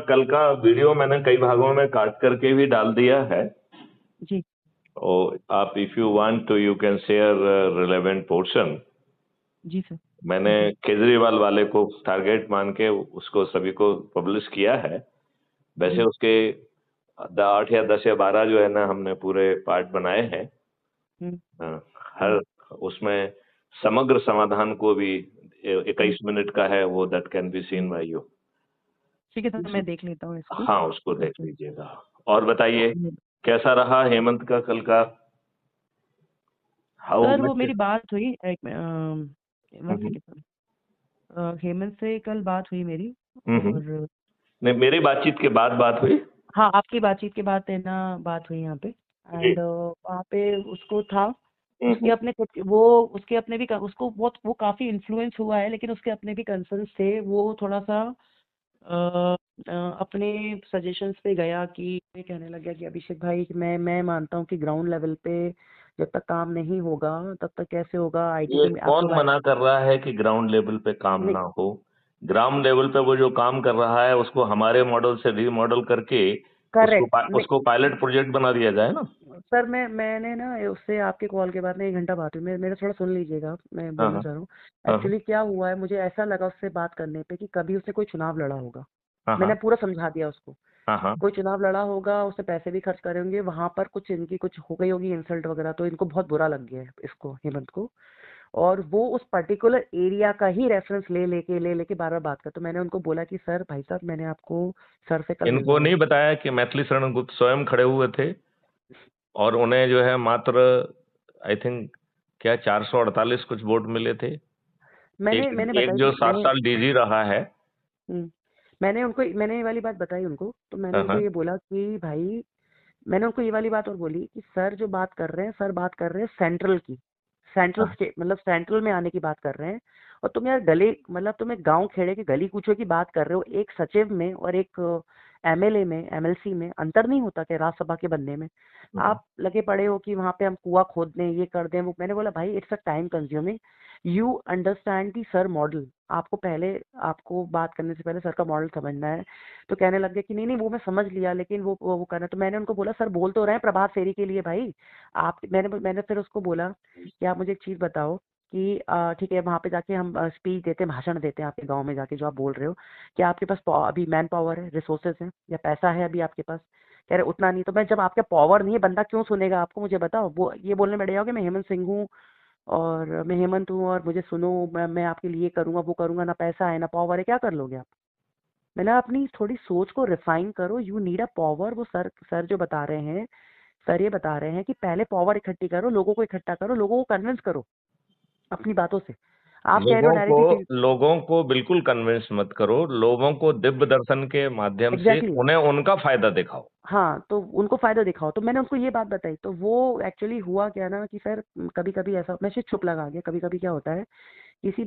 कल का वीडियो मैंने कई भागों में काट करके भी डाल दिया है। जी और आप if you want to you can share relevant portion. जी सर। मैंने केजरीवाल वाले को टारगेट मान के उसको सभी को पब्लिश किया है। वैसे जी उसके 8 या 10 या 12 जो है ना हमने पूरे पार्ट बनाए हैं। हाँ, हर उसमें समग्र समाधान को भी 21 मिनट का है वो, that can be seen by you. ठीक है सर, मैं देख लेता हूँ इसको। हाँ, उसको देख ओके। लीजिएगा। और बताइए सर कैसा रहा हेमंत का कल का? हाउ वो मच? मेरी बात हुई एक वन सेकेंड सर। हेमंत से कल बात हुई मेरी। और नहीं, मेरी बातचीत के बाद बात हुई। हाँ, आपकी बातचीत के बाद है ना बात हुई यहाँ पे। जी। एंड वहाँ पे उसको था, उसके हम्म। अपने कुछ वो उसके अपने भी उसको बहुत वो काफी इन्फ्लुएंस हुआ है, लेकिन उसके अपने भी कंसर्न्स थे। वो थोड़ा सा अपने सजेशंस पे गया कि ये कहने लग गया कि अभिषेक भाई मैं मानता हूँ कि ग्राउंड लेवल पे जब तक काम नहीं होगा तब तक कैसे होगा आईटी ये पे कौन आपको मना कर रहा है कि ग्राउंड लेवल पे काम नहीं। ना हो? ग्राउंड लेवल पे वो जो काम कर रहा है उसको हमारे मॉडल से रीमॉडल करके करेक्ट। उसको पायलट प्रोजेक्ट बना दिया जाए ना। सर मैंने ना उससे आपके कॉल के बाद में 1 घंटा बात हुई। मेरा थोड़ा सुन लीजिएगा, मैं हाँ बोलना हाँ चाह रहा हूँ। हाँ एक्चुअली क्या हुआ है, मुझे ऐसा लगा उससे बात करने पे कि कभी उसने कोई चुनाव लड़ा होगा। हाँ मैंने हाँ पूरा समझा दिया उसको। हाँ हाँ। कोई चुनाव लड़ा होगा, उसने पैसे भी खर्च करे होंगे, वहां पर कुछ इनकी कुछ हो गई होगी इंसल्ट वगैरह, तो इनको बहुत बुरा लग गया है इसको, हेमंत को। और वो उस पर्टिकुलर एरिया का ही रेफरेंस ले लेके बार बार बात कर। तो मैंने उनको बोला कि सर भाई साहब, मैंने आपको सर से कल इनको मिलना है। नहीं बताया कि मैथिली शरण गुप्त स्वयं खड़े हुए थे और उन्हें जो है मात्र आई थिंक क्या 448 कुछ वोट मिले थे। मैंने एक मैंने एक बताई जो थी 7 साल डीजी रहा है। मैंने ये वाली बात बताई उनको। तो मैंने हाँ उनको हाँ ये बोला कि भाई, मैंने उनको ये वाली बात और बोली कि सर जो बात कर रहे हैं, सर बात कर रहे हैं सेंट्रल की। सेंट्रल हाँ स्टेट मतलब सेंट्रल में आने की बात कर रहे हैं। और तुम यार गली मतलब तुम एक गांव खेड़े की गली कूचों की बात कर रहे हो। एक सचिव में और एक एमएलए में, एमएलसी में अंतर नहीं होता क्या राज्यसभा के बनने में? हाँ। आप लगे पड़े हो कि वहां पे हम कुआं खोद दें, ये कर दें वो। मैंने बोला भाई, it's a time consuming. You understand the sir model. आपको पहले, आपको बात करने से पहले सर का मॉडल समझना है। तो कहने लग गए कि नहीं नहीं, वो मैं समझ लिया, लेकिन वो करना। तो मैंने उनको बोला, सर बोल तो रहे हैं प्रभात फेरी के लिए भाई आप। मैंने फिर उसको बोला कि आप मुझे एक चीज बताओ कि ठीक है, वहां पे जाके हम स्पीच देते हैं, भाषण देते हैं आपके गांव में जाके, जो आप बोल रहे हो, क्या आपके पास अभी मैन पावर है, रिसोर्सेज है, या पैसा है अभी आपके पास? कह रहे उतना नहीं। तो मैं, जब आपके पावर नहीं है, बंदा क्यों सुनेगा आपको, मुझे बताओ। वो ये बोलने बैठ जाओगे मैं हेमंत सिंह हूँ और मैं हेमंत हूँ और मुझे सुनो, मैं आपके लिए करूंगा वो करूंगा। ना पैसा है ना पावर है, क्या कर लोगे आप? मैंने अपनी थोड़ी सोच को रिफाइन करो। You need a power. वो सर जो बता रहे हैं, सर ये बता रहे हैं कि पहले पावर इकट्ठी करो, लोगों को इकट्ठा करो, लोगों को कन्विंस करो अपनी बातों से। आप कह रहे हो डायरेक्टली। लोगों को बिल्कुल कन्विंस मत करो। लोगों को दिव्य दर्शन के माध्यम से एग्जैक्टली। उन्हें उनका फायदा दिखाओ। हाँ, तो उनको फायदा दिखाओ। तो मैंने उनको ये बात बताई। तो वो एक्चुअली हुआ क्या ना कि सर, कभी कभी ऐसा, मैं सिर्फ चुप लगा गया। कभी कभी क्या होता है, किसी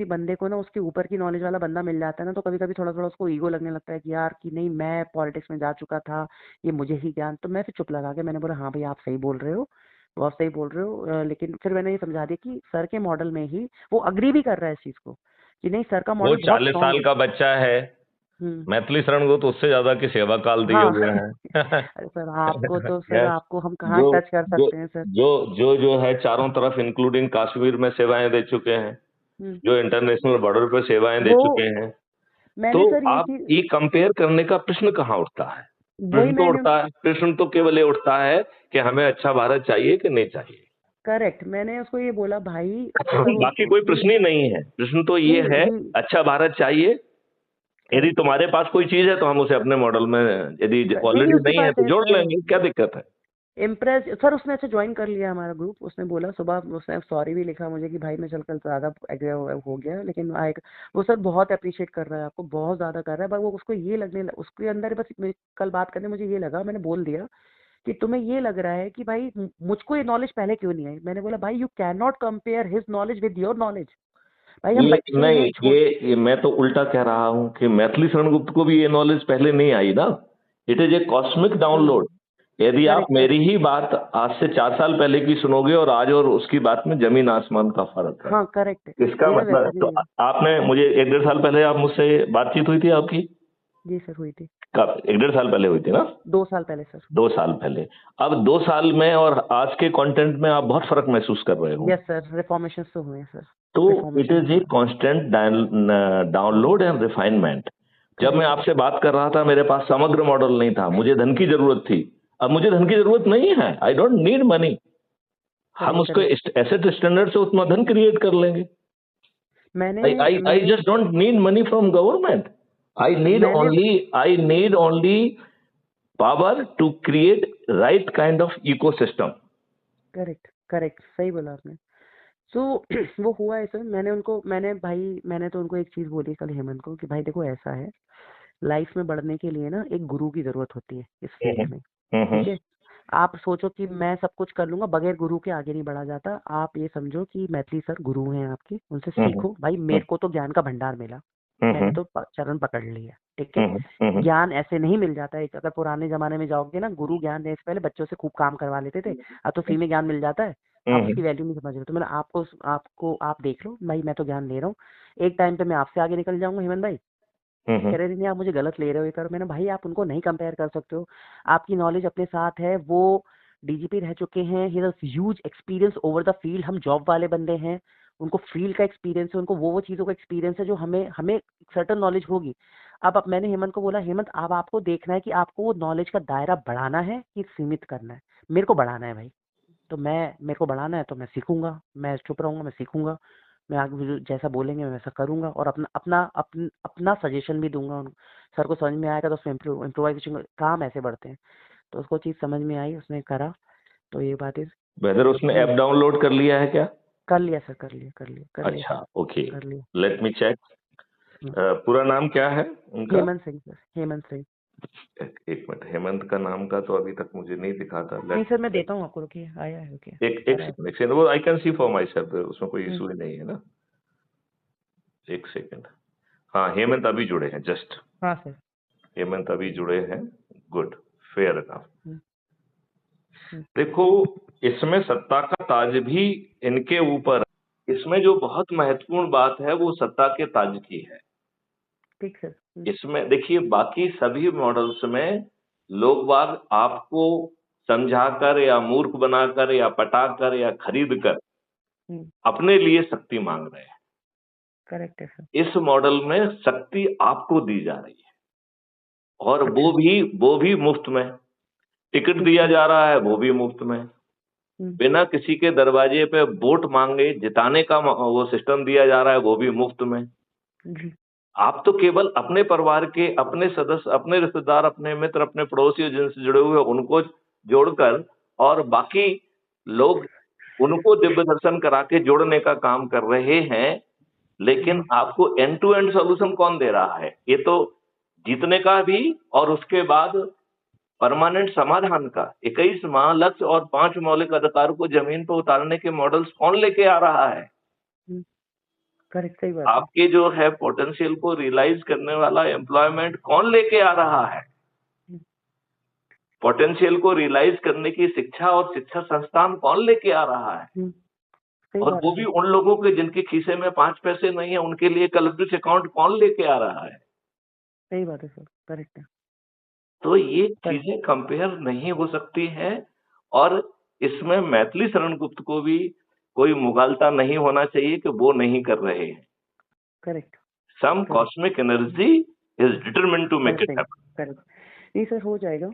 बंदे को ना उसके ऊपर की नॉलेज वाला बंदा मिल जाता है ना, तो कभी कभी थोड़ा थोड़ा उसको ईगो लगने लगता है कि यार, कि नहीं मैं पॉलिटिक्स में जा चुका था, ये मुझे ही ज्ञान। तो मैं फिर चुप लगा के मैंने बोला, हाँ भाई आप सही बोल रहे हो, वो आप सही बोल रहे हो। लेकिन फिर मैंने ये समझा दिया कि सर के मॉडल में ही वो अग्री भी कर रहा है इस चीज को, कि नहीं सर का वो मॉडल बहुत 40 स्ट्रांग साल है। का बच्चा है। हम्म। मैथिली शरण को तो उससे ज्यादा की सेवा काल दिए हाँ। हुए हैं। अरे सर, आपको तो सर, यस। आपको हम कहाँ जो टच कर जो सकते हैं सर? जो है चारों तरफ इंक्लूडिंग कश्मीर में सेवाएं दे चुके हैं, हम्म। जो इंटरनेशनल बॉर्डर पे सेवाएं दे वो चुके हैं। तो मैंने सर ये आप चीज, ये कंपेयर करने का प्रश्न कहाँ उठता है? वही प्रश्न तो मैंने, उठता है, प्रश्न तो केवल ये उठता है कि हमें अच्छा भारत चाहिए कि नहीं चाहिए। करेक्ट, मैंने उसको ये बोला भाई। सर बाकी कोई ही प्रश्न ही नहीं है। प्रश्न तो ये है, ही अच्छा भारत चाहिए। यदि करेक्ट। तुम्हारे पास कोई चीज है तो हम उसे अपने मॉडल में, यदि नहीं नहीं, ऑलरेडी उसके नहीं है पास तो है जोड़ सर। लेंगे, क्या दिक्कत है? इम्प्रेस सर, उसने अच्छा ज्वाइन कर लिया हमारा ग्रुप। उसने बोला सुबह, उसने सॉरी भी लिखा मुझे कि भाई मैं चल कल ज्यादा हो गया, लेकिन आएगा। वो सर बहुत अप्रिशिएट कर रहा है आपको, बहुत ज्यादा कर रहा है। पर वो उसको ये उसके अंदर बस कल बात करने मुझे ये लगा, मैंने बोल दिया कि तुम्हें ये लग रहा है कि भाई मुझको ये नॉलेज पहले क्यों नहीं आई। मैंने बोला भाई, you can not compare his knowledge with your knowledge. भाई हम ये बच्चे हैं, नहीं, छोटे। ये मैं तो उल्टा कह रहा हूं कि मैथिली शरण गुप्त को भी ये नॉलेज पहले नहीं आई ना। It is a cosmic download. यदि आप करेक्ट मेरी ही बात आज से 4 साल पहले की सुनोगे और आज और उसकी बात में जमीन आसमान का फर्क है। हाँ करेक्ट है। इसका मेरा मतलब वैसे भी तो है। आपने मुझे 1 डेढ़ साल पहले आप मुझसे बातचीत हुई थी आपकी? जी सर हुई थी। कब? 1-1.5 साल पहले हुई थी ना? 2 साल पहले सर। 2 साल पहले। अब 2 साल में और आज के कंटेंट में आप बहुत फर्क महसूस कर रहे हो। यस सर, रिफॉर्मेशन तो हुए हैं सर। तो it reformation is a constant download and refinement. जब मैं आपसे बात कर रहा था मेरे पास समग्र मॉडल नहीं था, मुझे धन की जरूरत थी। अब मुझे धन की जरूरत नहीं है, आई डोंट नीड मनी। हम उसको एसेट स्टैंडर्ड से उतना धन क्रिएट कर लेंगे। I just don't need money from government. I need only power to create right kind of ecosystem. Correct सही बोला आपने। सो वो हुआ है सर। मैंने तो उनको एक चीज बोली कल हेमंत को कि भाई देखो ऐसा है, लाइफ में बढ़ने के लिए ना एक गुरु की जरूरत होती है इस फील्ड में। ठीक है, आप सोचो कि मैं सब कुछ कर लूंगा, बगैर गुरु के आगे नहीं बढ़ा जाता। आप ये समझो कि मैथिली सर गुरु हैं आपके, उनसे सीखो। भाई मेरे को तो ज्ञान का भंडार मिला, मैंने तो चरण पकड़ लिया। ठीक है, ज्ञान ऐसे नहीं मिल जाता है। अगर पुराने जमाने में जाओगे ना, गुरु ज्ञान देने से पहले बच्चों से खूब काम करवा लेते थे। अब तो फ्री में ज्ञान मिल जाता है, आप उसकी वैल्यू नहीं समझ रहे। तो मैंने आप देख लो भाई, मैं तो ज्ञान ले रहा हूँ, एक टाइम पे मैं आपसे आगे निकल जाऊंगा हेमंत भाई। कह रहे नहीं आप मुझे गलत ले रहे हो ये कर। मैंने भाई आप उनको नहीं कंपेयर कर सकते हो, आपकी नॉलेज अपने साथ है। वो डीजीपी रह चुके हैं, he has huge experience over the field. हम जॉब वाले बंदे हैं, उनको फील्ड का एक्सपीरियंस है, उनको वो चीजों का एक्सपीरियंस है जो हमें हमें सर्टन नॉलेज होगी। अब मैंने हेमंत को बोला, हेमंत अब आपको देखना है कि आपको वो नॉलेज का दायरा बढ़ाना है कि सीमित करना है। मेरे को बढ़ाना है भाई, तो मेरे को बढ़ाना है तो मैं सीखूंगा, मैं चुप रहूंगा, मैं सीखूंगा, मैं आगे मुझे जैसा बोलेंगे मैं वैसा करूंगा और अपना सजेशन भी दूंगा उनको। सर को समझ में आएगा तो उसमें इम्प्रोवाइजेशन काम ऐसे बढ़ते हैं। तो उसको चीज समझ में आई, उसने करा। तो ये बात है। वेदर उसने ऐप डाउनलोड कर लिया है क्या? कर लिया सर, कर लिया। अच्छा, ओके, कर लिया। Let me check. पूरा नाम क्या है उनका? हेमंत सिंह सर, हेमंत सिंह। एक मिनट, हेमंत का नाम का तो अभी तक मुझे नहीं दिखा था। नहीं सर मैं देता हूँ आपको, रुकिए, आया है, रुकिए। एक सेकंड, वो I can see for my self, उसमें कोई इशू ही नहीं है ना। एक सेकंड। हाँ, हेमंत अभी जुड़े हैं जस्ट। हाँ सर, हेमंत अभी जुड़े हैं। Good, fair enough. देखो, इसमें सत्ता का ताज भी इनके ऊपर। इसमें जो बहुत महत्वपूर्ण बात है वो सत्ता के ताज की है। ठीक सर। इसमें देखिए, बाकी सभी मॉडल्स में लोग बाग आपको समझाकर या मूर्ख बनाकर या पटाकर या खरीद कर अपने लिए शक्ति मांग रहे हैं। करेक्ट है सर। इस मॉडल में शक्ति आपको दी जा रही है और वो भी मुफ्त में। टिकट दिया जा रहा है वो भी मुफ्त में। बिना किसी के दरवाजे पे वोट मांगे जिताने का वो सिस्टम दिया जा रहा है, वो भी मुफ्त में। आप तो केवल अपने परिवार के, अपने सदस्य, अपने रिश्तेदार, अपने मित्र, अपने पड़ोसी जिनसे जुड़े हुए उनको जोड़कर और बाकी लोग उनको दिव्य दर्शन करा के जोड़ने का काम कर रहे हैं। लेकिन आपको एंड टू एंड सॉल्यूशन कौन दे रहा है? ये तो जीतने का भी और उसके बाद परमानेंट समाधान का 21 महालक्ष्य और 5 मौलिक अधिकार को जमीन पर उतारने के मॉडल्स कौन लेके आ रहा है? करेक्ट, सही बात। आपके जो है पोटेंशियल को रियलाइज करने वाला एम्प्लॉयमेंट कौन लेके आ रहा है? पोटेंशियल को रियलाइज करने की शिक्षा और शिक्षा संस्थान कौन लेके आ रहा है? और वो भी उन लोगों के जिनके खीसे में 5 पैसे नहीं है, उनके लिए कलेक्टिव अकाउंट कौन लेके आ रहा है? सही बात है सर, करेक्ट है। तो ये चीजें कंपेयर नहीं हो सकती हैं और इसमें मैथिली शरण गुप्त को भी कोई मुगालता नहीं होना चाहिए कि वो नहीं कर रहे हैं। Correct. Some cosmic energy is determined to make it happen. Correct, नहीं सर हो जाएगा।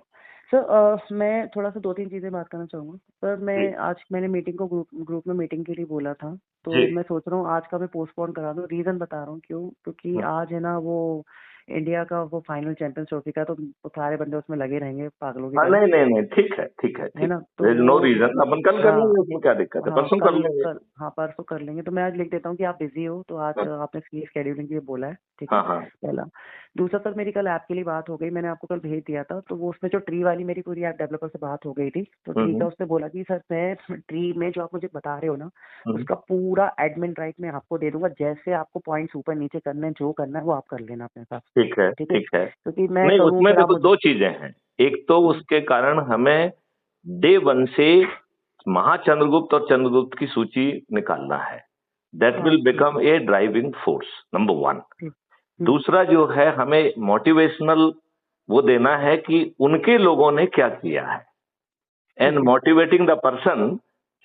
सर मैं थोड़ा सा 2-3 चीजें बात करना चाहूंगा। सर आज मैंने मीटिंग को ग्रुप में मीटिंग के लिए बोला था, तो मैं सोच रहा हूँ आज का मैं पोस्टपोन करा दूं। रीजन बता रहा हूँ क्यों, क्योंकि आज है ना वो इंडिया का वो फाइनल चैंपियंस ट्रॉफी का, तो सारे बंदे उसमें लगे रहेंगे पागलों की तरह। नहीं, ठीक है ना, तो नो रीजन, अपन कल कर लेंगे, उसमें क्या दिक्कत है, परसों कर लेंगे। हाँ परसों कर लेंगे। तो मैं आज लिख देता हूँ कि आप बिजी हो, तो आज आपने स्केड्यूलिंग के लिए बोला है, ठीक है। पहला। दूसरा सर, मेरी कल ऐप के लिए बात हो गई, मैंने आपको कल भेज दिया था। तो वो उसमें जो ट्री वाली मेरी पूरी ऐप डेवलपर से बात हो गई थी, तो ट्री का उसने बोला कि सर मैं ट्री में जो आप मुझे बता रहे हो ना, उसका पूरा एडमिन राइट मैं आपको दे दूंगा। जैसे आपको पॉइंट्स ऊपर नीचे करने हैं, जो करना है वो आप कर लेना अपने साथ। ठीक है। क्योंकि मैं नहीं, उसमें देखो 2 चीजें हैं। एक तो उसके कारण हमें डे 1 से महाचंद्रगुप्त और चंद्रगुप्त की सूची निकालना है। That will become a driving force, number 1। दूसरा जो है हमें मोटिवेशनल वो देना है कि उनके लोगों ने क्या किया है, and motivating the person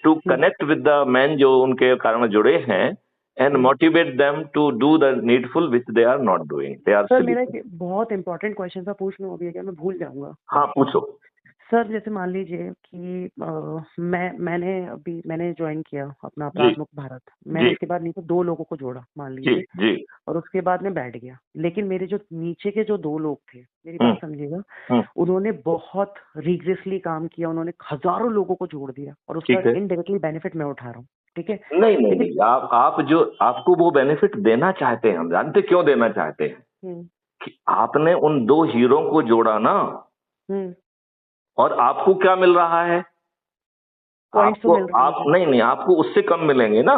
to connect with the man जो उनके कारण जुड़े हैं, and motivate them to do the needful which they are not doing, they are sir मेरा एक बहुत इंपॉर्टेंट क्वेश्चन था, पूछ लूं अभी क्या मैं भूल जाऊंगा? हाँ पूछो। सर जैसे मान लीजिए कि मैंने ज्वाइन किया अपना अपराध मुक्त भारत, मैंने इसके बाद नहीं तो 2 लोगों को जोड़ा मान लीजिए, जी और उसके बाद में बैठ गया, लेकिन मेरे जो नीचे के जो 2 लोग थे, मेरी बात समझिएगा, उन्होंने बहुत रिग्रेसली काम किया, उन्होंने हजारों लोगों को जोड़ दिया, और उसका इनडायरेक्टली बेनिफिट मैं उठा रहा हूँ, ठीक है? नहीं, आप जो आपको वो बेनिफिट देना चाहते हैं, हम जानते क्यों देना चाहते हैं, कि आपने उन 2 हीरो को जोड़ा ना, और आपको क्या मिल रहा है? आपको नहीं, आपको उससे कम मिलेंगे ना।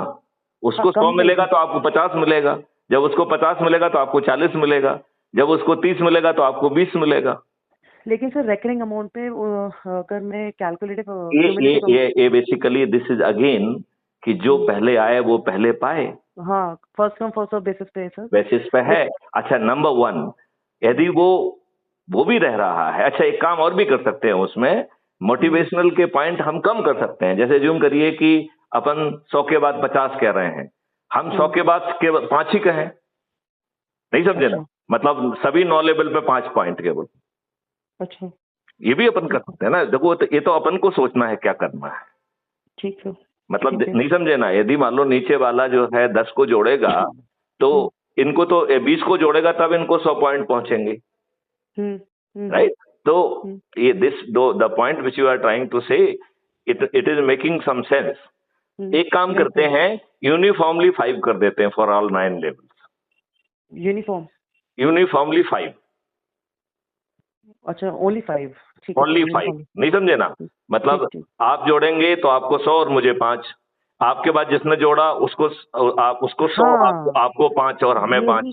उसको 100 मिलेगा तो आपको 50 मिलेगा, जब उसको 50 मिलेगा तो आपको 40 मिलेगा, जब उसको 30 मिलेगा तो आपको 20 मिलेगा। लेकिन सर रेकरिंग अमाउंट पे अगर मैं कैलकुलेटिव ये बेसिकली दिस इज अगेन कि जो पहले आए वो पहले पाए। हाँ, first come first serve basis पे है सर। बेसिस पे है। अच्छा, नंबर 1 यदि वो भी रह रहा है, अच्छा एक काम और भी कर सकते हैं उसमें, मोटिवेशनल के पॉइंट हम कम कर सकते हैं। जैसे जूम करिए कि अपन 100 के बाद 50 कह रहे हैं, हम 100 के बाद 5 ही कहें, नहीं समझे ना? मतलब सभी 9 लेवल पे 5 पॉइंट केवल। अच्छा, ये भी अपन कर सकते हैं ना। देखो ये तो अपन को सोचना है क्या करना है। ठीक है, मतलब नहीं समझे ना? यदि मान लो नीचे वाला जो है 10 को जोड़ेगा तो इनको तो 20 को जोड़ेगा तब इनको 100 पॉइंट पहुंचेंगे, राइट? तो ये the point which you are trying to say, it is making some sense. एक काम करते हैं, यूनिफॉर्मली 5 कर देते हैं फॉर ऑल 9 लेवल्स। यूनिफॉर्मली 5। अच्छा, ओनली 5? ओनली 5, नहीं समझे ना? मतलब आप जोड़ेंगे तो आपको 100 और मुझे 5, आपके बाद जिसने जोड़ा उसको 100, आपको 5 और हमें 5।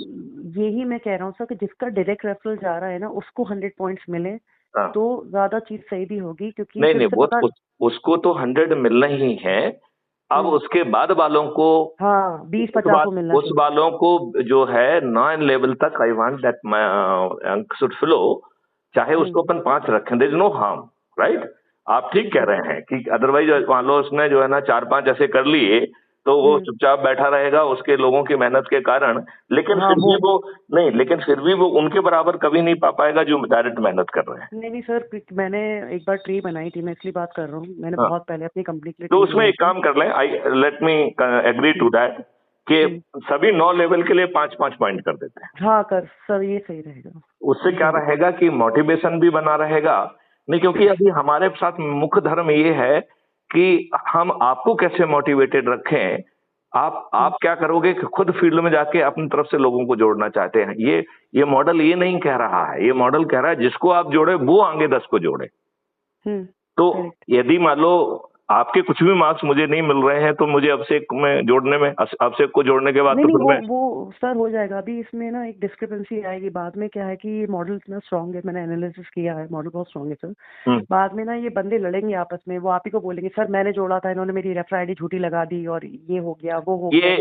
यही मैं कह रहा हूँ सर कि जिसका डायरेक्ट रेफरल जा रहा है ना उसको 100 पॉइंट्स मिले तो ज्यादा चीज सही भी होगी, क्योंकि नहीं वो उसको तो 100 मिलना ही है। अब उसके बाद वालों को 20-50 को मिलना, उस वालों को जो है 9 लेवल तक आई वांट दैट अंक शुड फ्लो, चाहे उसको अपन 5 रखें, there is no harm, right? आप ठीक कह रहे हैं कि अदरवाइज मान लो उसने जो है ना 4-5 ऐसे कर लिए तो वो चुपचाप बैठा रहेगा उसके लोगों की मेहनत के कारण, लेकिन फिर भी वो उनके बराबर कभी नहीं पा पाएगा जो डायरेक्ट मेहनत कर रहे हैं। नहीं सर, मैंने एक बार ट्री बनाई थी, मैं इसलिए बात कर रहा हूँ, मैंने बहुत पहले अपनी कंपनी के लिए। तो उसमें एक काम कर लें, let me agree to that कि सभी 9 लेवल के लिए 5-5 पॉइंट कर देते हैं। हाँ सर, ये सही रहेगा। उससे क्या रहेगा कि मोटिवेशन भी बना रहेगा। नहीं, क्योंकि अभी हमारे साथ मुख्य धर्म ये है कि हम आपको कैसे मोटिवेटेड रखें। आप क्या करोगे कि खुद फील्ड में जाके अपनी तरफ से लोगों को जोड़ना चाहते हैं। ये मॉडल ये नहीं कह रहा है, ये मॉडल कह रहा है जिसको आप जोड़े वो आगे 10 को जोड़े। तो यदि मान लो आपके कुछ भी मार्क्स मुझे नहीं मिल रहे हैं तो मुझे अभिषेक में जोड़ने में, अभिषेक को जोड़ने के बाद वो सर हो जाएगा। अभी इसमें ना एक डिस्क्रिपेंसी आएगी बाद में। क्या है कि मॉडल इतना स्ट्रांग है, मैंने एनालिसिस किया है, मॉडल बहुत स्ट्रांग है सर। बाद में ना ये बंदे लड़ेंगे आपस में, वो आप ही को बोलेंगे सर मैंने जोड़ा था, इन्होंने मेरी रेफर आईडी झूठी लगा दी और ये हो गया वो हो गया।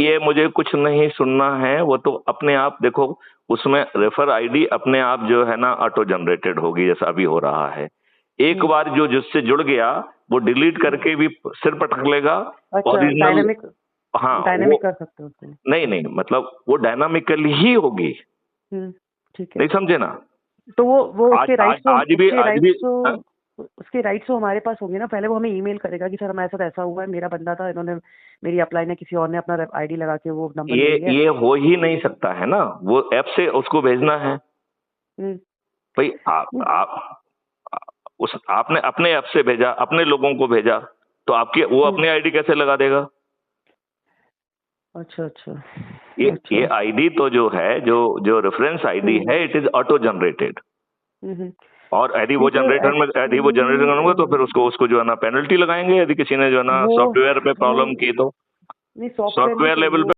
ये मुझे कुछ नहीं सुनना है। वो तो अपने आप देखो, उसमें रेफर आईडी अपने आप जो है ना ऑटो जनरेटेड होगी, जैसा अभी हो रहा है। एक बार जो जिससे जुड़ गया वो डिलीट करके भी सिर पटक लेगा। डायनामिक, डायनामिक कर सकते हो? नहीं, मतलब वो डायनामिकली ही होगी। ठीक है, नहीं समझे ना? तो वो उसके राइट्स आज उसके राइट्स तो हमारे पास होंगे ना। पहले वो हमें ईमेल करेगा कि सर हमारे साथ ऐसा हुआ है, मेरा बंदा था, इन्होंने मेरी अप्लाई ने किसी और ने अपना आईडी लगा के वो नंबर ले लिया। ये हो ही नहीं सकता है ना, वो ऐप से उसको भेजना है भाई। आपने अपने ऐप से भेजा, अपने लोगों को भेजा, तो आपके वो अपनी आईडी कैसे लगा देगा? अच्छा। ये आईडी तो जो है, जो रेफरेंस आईडी है, इट इज ऑटो जनरेटेड। और यदि वो जनरेटर करूंगा तो फिर उसको जो है ना पेनल्टी लगाएंगे, यदि किसी ने जो है ना सॉफ्टवेयर पे प्रॉब्लम की तो। सॉफ्टवेयर लेवल पे